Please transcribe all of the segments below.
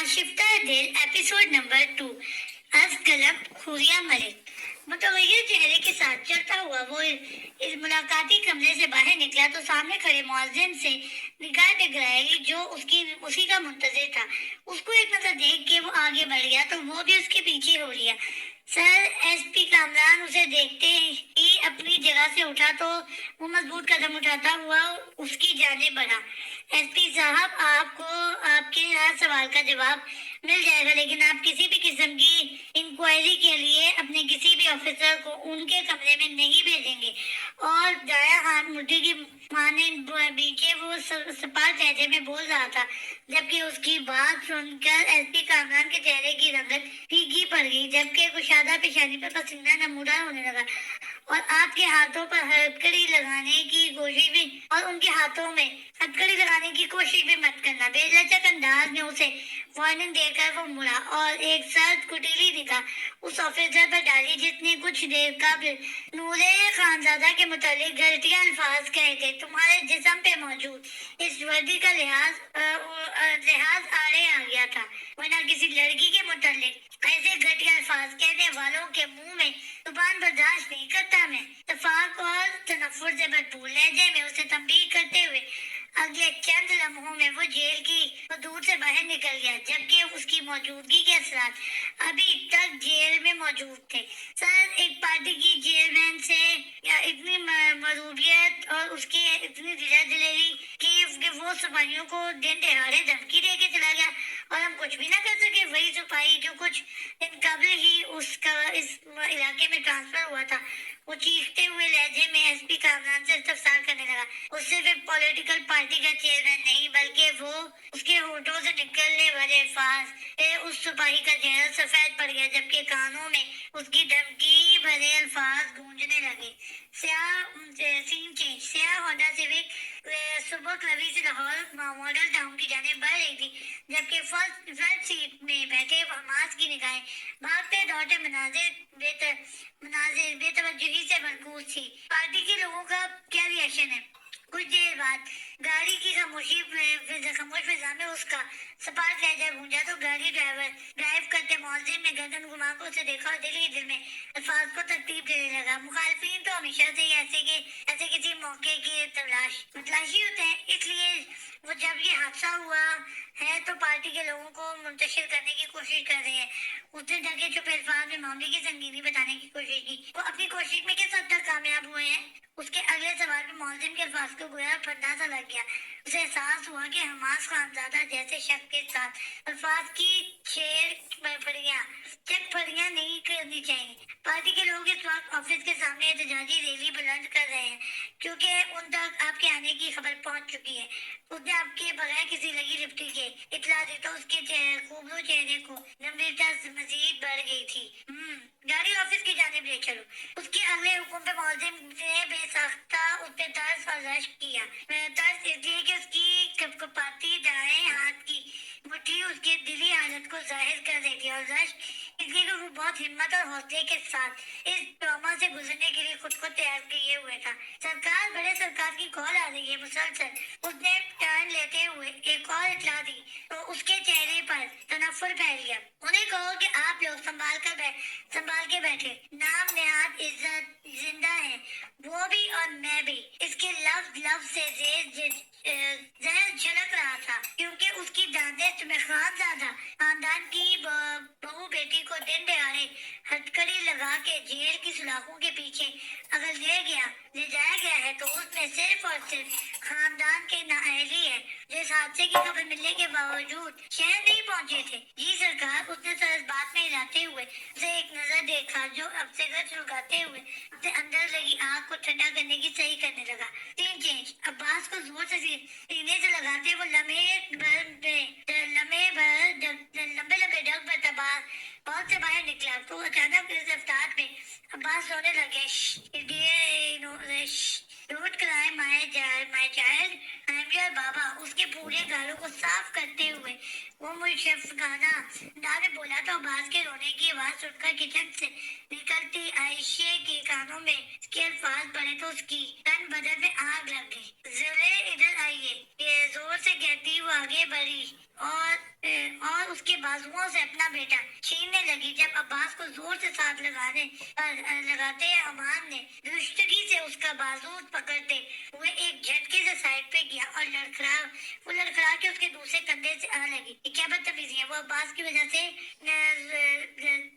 आशिफ्ता दिल episode number 2। असगलम खुरिया Malik मुतगैर चेहरे के साथ चलता हुआ वो इस मुलाकाती कमरे से बाहर निकला तो सामने खड़े मुअज्जिन से निगाह टकराई जो उसी का मुंतजिर था। उसको एक नजर देख के वो आगे बढ़ गया तो वो भी उसके पीछे हो लिया। सर एसपी कामरान उसे देखते ही अपनी जगह से उठा तो वो मजबूत कदम उठाता हुआ उसकी जाने बढ़ा। एसपी साहब, आपको आपके हर सवाल का जवाब मिल जाएगा, लेकिन आप किसी भी किस्म की इंक्वायरी के लिए अपने किसी भी ऑफिसर को उनके कमरे में नहीं भेजेंगे। और दाया हाथ मुट्ठी की माने बीचे वो सपाट लहजे में बोल रहा था, जबकि उसकी बात सुनकर एसपी कामरान के चेहरे की रंगत फीकी पड़ गई, जबकि कुशादा पेशानी पर पसीना नमूदार होने लगा। और आपके हाथों पर हथकड़ी लगाने की कोशिश भी और उनके हाथों में हथकड़ी लगाने की कोशिश भी मत करना। बेलचक अंदाज में उसे वार्निंग देकर वो मुड़ा और एक सर्द कुटिली निगाह उस ऑफिसर पर डाली जिसने कुछ देर कबल नूरे खानजादा के मुतालिक घटिया अल्फाज कहे थे। तुम्हारे जिस्म पे मौजूद इस वर्दी का लिहाज आड़े आ गया था, वरना किसी लड़की के मुतालिक ऐसे घटिया अल्फाज कहने वालों के मुंह में जुबान बर्दाश्त नहीं करता। मैं तफाक और तनफुर से भरपूर लहजे में उसे तंबीह करते हुए अगले चंद लम्हों में वो जेल की हदूद से बाहर निकल गया, जबकि उसकी मौजूदगी के असरात अभी तक जेल में मौजूद थे। सर, एक पार्टी की चेयरमैन से या इतनी मरूबियत और उसकी इतनी दिलेरी कि वो सिपाहियों को दिन दहाड़े धमकी दे के चला गया और हम कुछ भी ना कर सके। वही सिपाही जो कुछ दिन कबल ही उसका इस इलाके में ट्रांसफर हुआ था, वो चीखते हुए लहजे में एसपी कामरान से इस्तफसार करने लगा। वो सिर्फ एक पॉलिटिकल पार्टी का चेयरमैन नहीं, बल्कि वो उसके होठों से निकलने वाले अल्फाज उस सिपाही का चेहरा सफेद पड़ गया, जबकि कानों में उसकी धमकी भरे अल्फाज गूंजने लगे। स्याह होंडा सिविक सुबह क्लबी से लाहौर मॉडल टाउन की जाने बढ़ रही थी, जबकि फ्रंट सीट में बैठे हमास की निगाहें भागते दौड़ते मनाजिर बेतवज्जुही से मरकूज थी। पार्टी के लोगों का क्या रिएक्शन है? कुछ देर बाद गाड़ी की खामोश फिजा में उसका सपाट लहजा गूंजा तो गाड़ी ड्राइव करते मौजिम ने गर्दन घुमा कर उसे देखा और दिल ही दिल में अल्फाज को तरतीब देने लगा। मुखालफिन तो हमेशा से ही ऐसे किसी मौके की तलाशी होते हैं, इसलिए वो जब ये हादसा हुआ है तो पार्टी के लोगों को मुंतशिर करने की कोशिश कर रहे हैं। उसने ढके छुपे अल्फाज में मामले की संगीनी बताने की कोशिश की। वो अपनी कोशिश में किस हद तक कामयाब हुए हैं? उसके अगले सवाल में मौजिम के अल्फाज को गोया फंदा सा लग गया। उसे एहसास हुआ कि हमास खानजादा जैसे शख्स के साथ अल्फाज की फड़ियां नहीं करनी चाहिए। पार्टी के लोग इस वक्त ऑफिस के सामने एहतजाजी रैली बुलंद कर रहे हैं क्योंकि उन तक आपके आने की खबर पहुंच चुकी है। उसने आपके बगैर किसी लगी लिपटी के इतला दी तो उसके खूबसूरत चेहरे को गंभीरता मजीद बढ़ गई थी। गाड़ी ऑफिस की जानिब ले चलो। उसके अगले हुक्म पे मौजिम ने बेसाख्ता उस पे तर्स और रश्क किया। तर्स इसलिए कि उसकी कपकपाती दाएं हाथ की मुट्ठी उसकी दिली हालत को जाहिर कर रही थी, और रश्क इसलिए कि वो बहुत हिम्मत और हौसले के साथ इस ट्रॉमा से गुजरने के लिए खुद को तैयार किए हुए था। सरकार, बड़े सरकार की कॉल आ रही है मुसलसल। उसने टर्न लेते हुए एक और इतला दी तो उसके चेहरे पर तनफुर फैल गया। उन्हें कहो कि आप लोग संभाल के बैठे। नाम नेहात इज्जत जिंदा है, वो भी और मैं भी। इसके लफ्ज से जहर झलक रहा था क्योंकि उसकी दानिश में खानदान की बहू बेटी को दिन दहाड़े हथकड़ी लगा के जेल की सलाखों के पीछे अगर ले जाया गया है तो उसमें सिर्फ और सिर्फ खानदान के नाअहली है जो इस हादसे की खबर मिलने के बावजूद शहर नहीं पहुंचे थे। जी सरकार, उसने सर इस बात में हिलाते हुए उसे एक नजर देखा जो अब से गच लुगाते हुए अपने अंदर लगी आग को ठंडा करने की सही करने लगा। Scene change. अब्बास को जोर से सीने से लगाते वो लंबे डग पर तबाह बहुत से बाहर निकला तो अचानक इस रफ्तार में अब्बास रोने लगे। डोंट क्राई माय चाइल्ड, امجد بابا اس کے پورے گالوں کو صاف کرتے ہوئے وہ مشفقانہ انداز میں بولا تو عباس کے رونے کی آواز سن کر کچن سے نکلتی عائشہ کے کانوں میں اس کے الفاظ پڑے تو اس کی تن بدن میں آگ لگ گئی۔ ذرے ادھر آئیے، یہ زور سے کہتی وہ آگے بڑھی اور اس کے بازوؤں سے اپنا بیٹا چھیننے لگی۔ جب عباس کو زور سے ساتھ لگاتے امان نے درستگی سے اس کا بازو پکڑتے ہوئے ایک جھٹکے سے سائڈ پہ کیا اور لڑکھڑا کے اس کے دوسرے کندھے سے آ لگی۔ یہ کیا بدتمیزی ہے؟ وہ عباس کی وجہ سے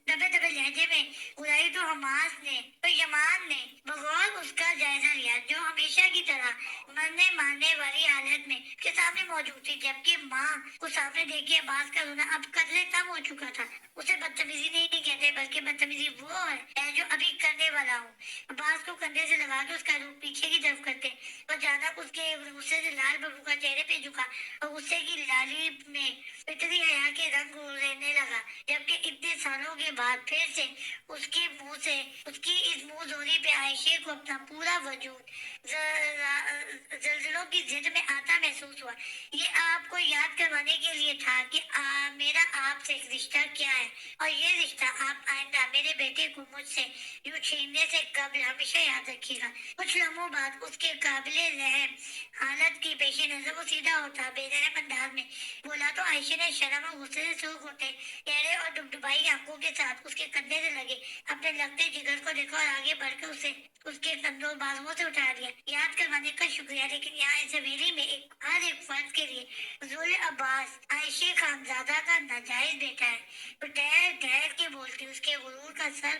دبے دبے لہجے میں اڑائی تو یمان نے بغور اس کا جائزہ لیا، جو ہمیشہ کی طرح مرنے مارنے والی حالت میں اس کے سامنے موجود تھی، جبکہ ماں کو سامنے دیکھے عباس کا رونا اب قدرے کم ہو چکا تھا۔ اسے بدتمیزی نہیں کہتے، بلکہ بدتمیزی وہ ہے جو ابھی کرنے والا ہوں۔ عباس کو کندھے سے لگا کے اس کا روح پیچھے کی طرف کرتے اور اچانک اس کے غصے سے لال ببو کا چہرے پہ جھکا اور غصے کی لالی میں فطری حیا کے رنگ رہنے لگا، جبکہ اتنے سالوں کے بعد پھر سے اس کے منہ سے اس کی اس منہ زوری پہ عائشہ کو اپنا پورا وجود زلزلوں کی ضد میں آتا محسوس ہوا۔ یہ آپ کو یاد کروانے کے لیے تھا کہ میرا آپ سے ایک رشتہ کیا ہے، اور یہ رشتہ آپ آئندہ میرے بیٹے کو مجھ سے یوں چھیننے سے قبل ہمیشہ یاد رکھیے گا۔ کچھ لمحوں بعد اس کے قابل رحم حالت کی پیش نظر وہ سیدھا ہوتا بے رحم انداز میں بولا تو عائشہ نے شرم اور غصے سے سرخ ہوتے چہرے اور ڈبڈبائی آنکھوں کے ساتھ اس کے کندھے سے لگے اپنے لگتے جگر کو دیکھا اور آگے بڑھ کر اسے اس کے کندھوں بازوؤں سے اٹھا دیا۔ یاد کروانے کا شکریہ، لیکن یہاں اس حویلی میں ہر ایک فرد کے لیے حضور عباس عائشہ خانزادہ کا ناجائز بیٹا ہے۔ وہ ٹھہر کے بولتی، اس کے غرور کا سر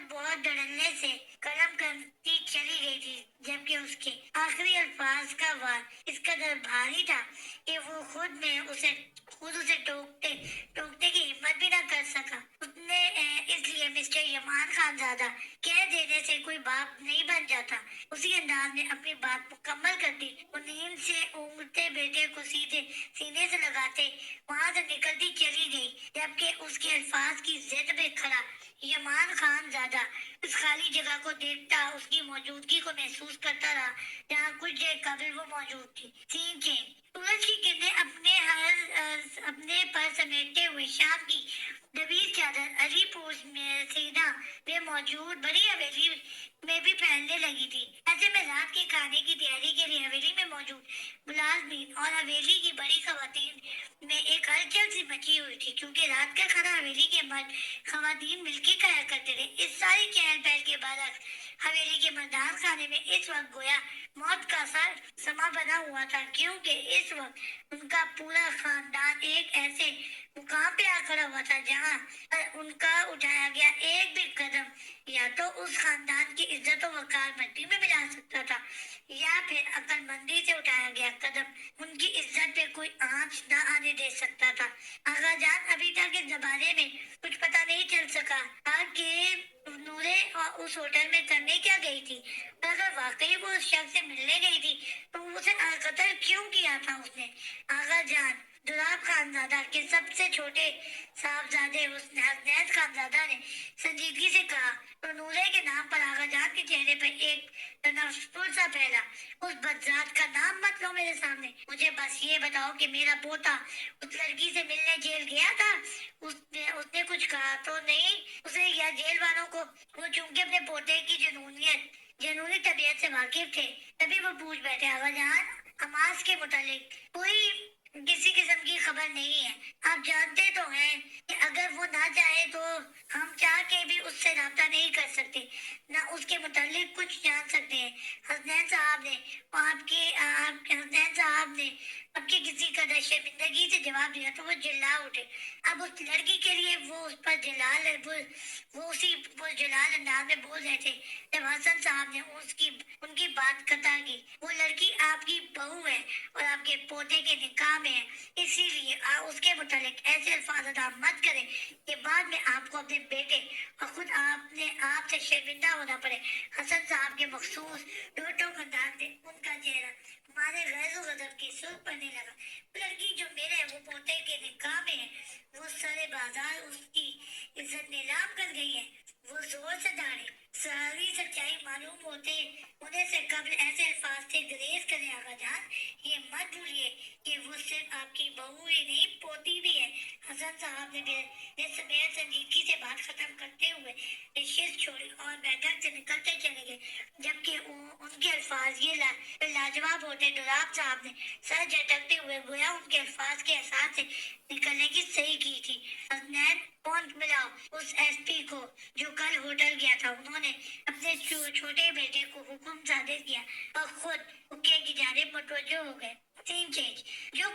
بہت دھڑلنے سے قلم کرتی چلی گئی تھی، جبکہ اس کے آخری الفاظ کا وار اس قدر بھاری تھا کہ وہ خود اسے ٹوکتے کی ہمت بھی نہ کر سکا۔ اس لیے مسٹر یمان خانزادہ کہہ دینے سے کوئی باپ نہیں بن جاتا، اسی انداز میں اپنی بات مکمل کرتی وہ نیند سے اونگتے بیٹے کو سینے سے لگاتے وہاں سے نکلتی چلی گئی، جبکہ اس کے الفاظ کی ضد میں کھڑا یمان خانزادہ اس خالی جگہ کو دیکھتا، اس کی موجودگی کو محسوس کرتا رہا جہاں کچھ دیر قبل وہ موجود تھی۔ سورج کی کرنیں اپنے پر سمیٹتے ہوئے شام کی دبیر چادر علی پور میں سیدھا میں موجود بڑی حویلی میں بھی پھیلنے لگی تھی۔ ایسے میں رات کے کھانے کی تیاری کے لیے حویلی میں موجود ملازمین اور حویلی کی بڑی خواتین میں ایک ہلچل سی مچی ہوئی تھی، کیونکہ رات کا کھانا حویلی کے مرد خواتین مل کے کھایا کرتے تھے۔ اس ساری چہل پہل کے برعکس حویلی کے مردان خانے میں اس وقت گویا موت کا سما بنا ہوا تھا، کیونکہ اس وقت ان کا پورا خاندان ایک ایسے مقام پہ آ کھڑا ہوا تھا جہاں ان کا اٹھایا گیا ایک بھی قدم یا تو اس خاندان کی عزت و وقار مٹی میں ملا سکتا تھا، یا پھر عقل مندی سے اٹھایا گیا قدم ان کی عزت پہ کوئی آنچ نہ آنے دے سکتا تھا۔ آغا جان ابھی تک اس زمانے میں کچھ پتہ نہیں چل سکا کہ نورے اس ہوٹل میں کرنے کیا گئی تھی، اگر واقعی وہ اس شخص سے ملنے گئی تھی تو اسے قتل کیوں کیا تھا اس نے؟ آغا جان دولاب خانزادہ کے سب سے چھوٹے صاحبزادے حسنین خانزادہ نے سنجیدگی سے کہا تو نورے کے نام پر آغا جان کے چہرے پر ایک تنفر سا پھیلا۔ اس بدذات کا نام مت لو میرے سامنے، مجھے بس یہ بتاؤ کہ میرا پوتا اس لڑکی سے ملنے جیل گیا تھا؟ اس نے کچھ کہا تو نہیں اسے یا جیل والوں کو؟ وہ چونکہ اپنے پوتے کی جنونی طبیعت سے واقف تھے تبھی وہ پوچھ بیٹھے، آغا جان عماس کے متعلق کوئی کسی قسم کی خبر نہیں ہے؟ آپ جانتے تو ہیں کہ اگر وہ نہ چاہے تو ہم چاہ کے بھی اس سے رابطہ نہیں کر سکتے، نہ اس کے متعلق کچھ جان سکتے ہیں۔ حسنین صاحب نے اب کے کسی قدر شرمندگی سے جواب دیا تو وہ جلا اٹھے۔ اب اس لڑکی کے لیے وہ اسی جلال انداز میں بول رہے تھے جب حسن صاحب نے ان کی بات قطع کی۔ وہ لڑکی آپ کی بہو ہے اور آپ کے پوتے کے نکاح میں ہے، اسی لیے اس کے متعلق ایسے الفاظ ادا مت کریں کہ بعد میں آپ کو اپنے بیٹے اور خود آپ سے شرمندہ ہونا پڑے۔ حسن صاحب کے مخصوص ٹوک انداز سے ان کا چہرہ ہمارے غیظ و غضب کی سرخ پڑنے لگا۔ لڑکی جو میرے وہ پوتے کے نکاح میں ہے، وہ سارے بازار اس کی عزت نیلام کر گئی ہے۔ وہ زور سے داڑھی सारी सच्चाई मालूम होने से कबल ऐसे अल्फाज से गुरेज करें आका जान। ये मत भूलिए कि वो सिर्फ आपकी बहू ही नहीं, पोती भी है। हसन साहब ने बेहद संजीदगी से बात खत्म करते हुए नशिस्त छोड़ी और बैठक से निकलते चले गए, जबकि उनके अल्फाज ये लाजवाब होते। दुराब साहब ने सर झटकते हुए गोया उनके अल्फाज के एहसास से निकलने की सही की थी। हसनैन, फोन मिलाओ उस एसपी को जो कल होटल गया था। उन्होंने अपने छोटे बेटे को हुक्म सादिर किया और खुद हुक्के की जानिब मुतवज्जो हो गए। Scene change. जो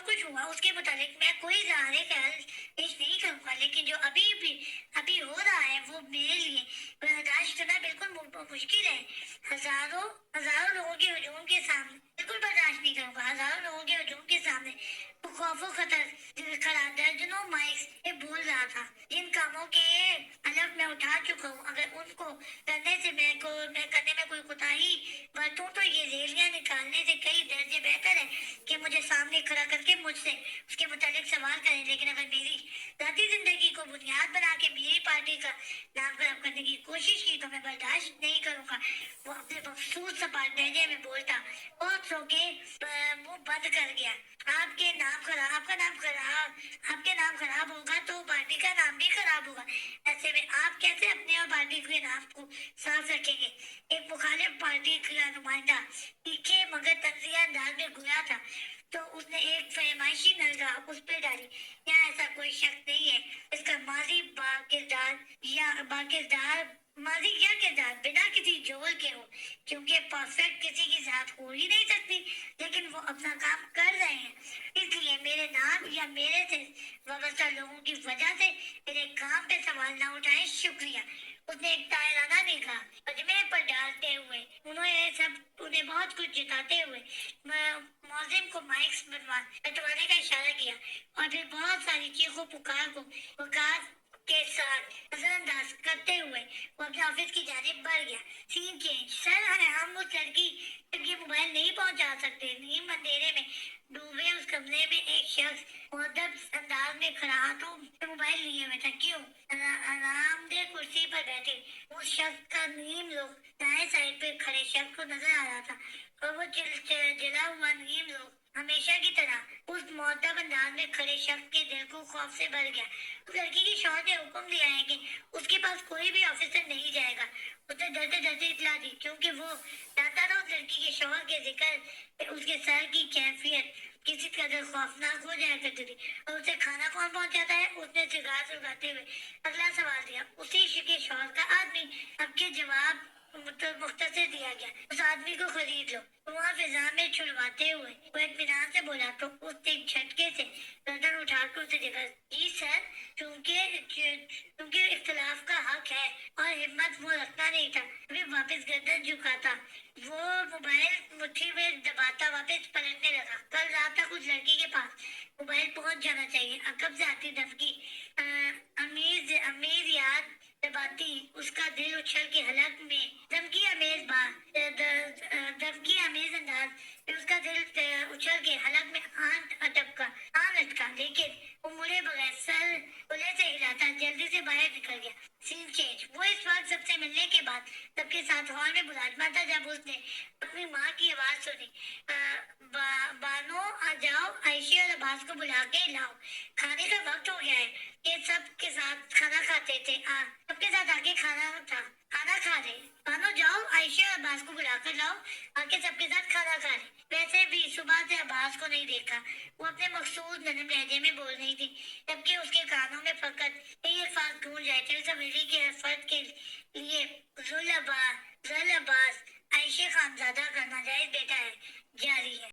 कुछ हुआ उसके मुतालिक मैं कोई ज़ाहिर ख्याल पेश नहीं करूँगा, लेकिन जो अभी हो रहा है वो मेरे लिए बर्दाश्त करना बिल्कुल मुश्किल है। हजारों लोगों के हुजूम के सामने बिल्कुल बर्दाश्त नहीं करूँगा। हजारों लोगों के हुजूम के सामने खौफ खतर खड़ा दर्जनों माइक्स में बोल रहा था, जिन कामों के अलग मैं उठा चुका हूँ। अगर उनको करने से मैं करने में कोई कोताही बरतूं तो ये रैलियां निकालने से कई दर्जे बेहतर है कि मुझे सामने खड़ा करके मुझसे उसके मुतालिक सवाल करें। लेकिन अगर मेरी जाती जिंदगी को बुनियाद बना के मेरी पार्टी का नाम खराब करने की कोशिश की तो मैं बर्दाश्त नहीं करूँगा। वो अपने मखसूस सपाट लहजे में बोलता, बहुत सो के मुंह बंद कर गया। आपके नाम खराब होगा तो पार्टी का नाम भी खराब होगा। ऐसे में आप कैसे अपने और पार्टी के नाम को साफ रखेंगे? एक मुखालिफ पार्टी का नुमाइंदा तीखे मगर तंजिया अंदाज में घुरा था तो उसने एक फरमाइशी नजर उस पर डाली। यहाँ ऐसा कोई शक नहीं है, इसका माजी क्या किरदार बिना किसी जोर के हो, क्योंकि परफेक्ट किसी की जात हो ही नहीं सकती। लेकिन वो अपना काम कर रहे हैं, इसलिए मेरे नाम या मेरे से वाबस्ता लोगों की वजह से मेरे काम पे सवाल ना उठाएं, शुक्रिया। उसने एक तायराना देखा अजमेर पर डालते हुए उन्हें बहुत कुछ जिताते हुए मौजिम को माइक्स बंटवाने का इशारा किया और फिर बहुत सारी चीखों पुकार को वकार के साथ नजरअंदाज करते हुए वो अपने ऑफिस की जानिब बढ़ गया। Scene change. सर, हम उस लड़की के मोबाइल नहीं पहुंचा सकते। नीम अंधेरे में डूबे उस कमरे में एक शख्स मुअद्दब अंदाज में खड़ा हाथों में मोबाइल लिए हुए था। क्यों? आरामदेह कुर्सी पर बैठे उस शख्स का नीम लोग दाएं साइड पे खड़े शख्स को नजर आ रहा था और वो जला हुआ नीम लोग हमेशा की तरह उस मुअद्दब अंदाज में खड़े शख्स के दिल को खौफ से भर गया। उस लड़की की शौहर ने हुक्म दिया है कि उसके पास कोई भी ऑफिसर नहीं जाएगा। उसने डरते डरते इतला दी, क्योंकि वो जानता था उस लड़की के शौहर के जिक्र उसके सर की कैफियत किसी कदर खौफनाक हो जाया करती थी। और उसे खाना कौन पहुंचाता है? उसने सिगार सुलगाते हुए अगला सवाल दिया। उसी के शौहर का आदमी। अब के जवाब मुख्तसर दिया गया, उस आदमी को खरीद लो। वहाँ फिजा में छुड़वाते हुए वो इत्मीनान से बोला तो उसने एक झटके से गर्दन उठाकर उसे देखा। जी सर, क्योंकि इख्तलाफ का हक है और हिम्मत वो रखता नहीं था। अभी वापस गर्दन झुकाता, वो मोबाइल मुट्ठी में दबाता वापस पलटने लगा। कल रात तक उस लड़की के पास मोबाइल पहुंच जाना चाहिए। अकब से आती धमकी अमीर याद दबाती उसका दिल उछल के हलक में धमकी अमेज अंदाज में उसका दिल उछल के हलक में आन अटका, लेकिन वो मुड़े बगैर सर उले से हिलाता जल्दी से बाहर निकल गया। Scene change. वो इस वक्त सबसे मिलने के बाद सबके साथ हॉल में बुलाजमा था जब उसने अपनी माँ की आवाज सुनी। बानो, आ जाओ, आयशे और अब्बास को बुला के लाओ, खाने का वक्त हो गया है। ये सबके साथ खाना खाते थे। सबके साथ आके खाना खा रहे। बानो, जाओ, आयशे और अब्बास को बुला कर लाओ, आके सबके साथ खाना खा रहे। वैसे भी सुबह से अब्बास को नहीं देखा। वो अपने मखसूस नरम लहजे में बोल रही थी, जबकि उसके कानों में फकत यही अल्फाज गूंज रहे थे। उस अमीरी के फर्द के लिए जुल अब्बास आयशे खानजादा का नाजायज बेटा है, जारी है।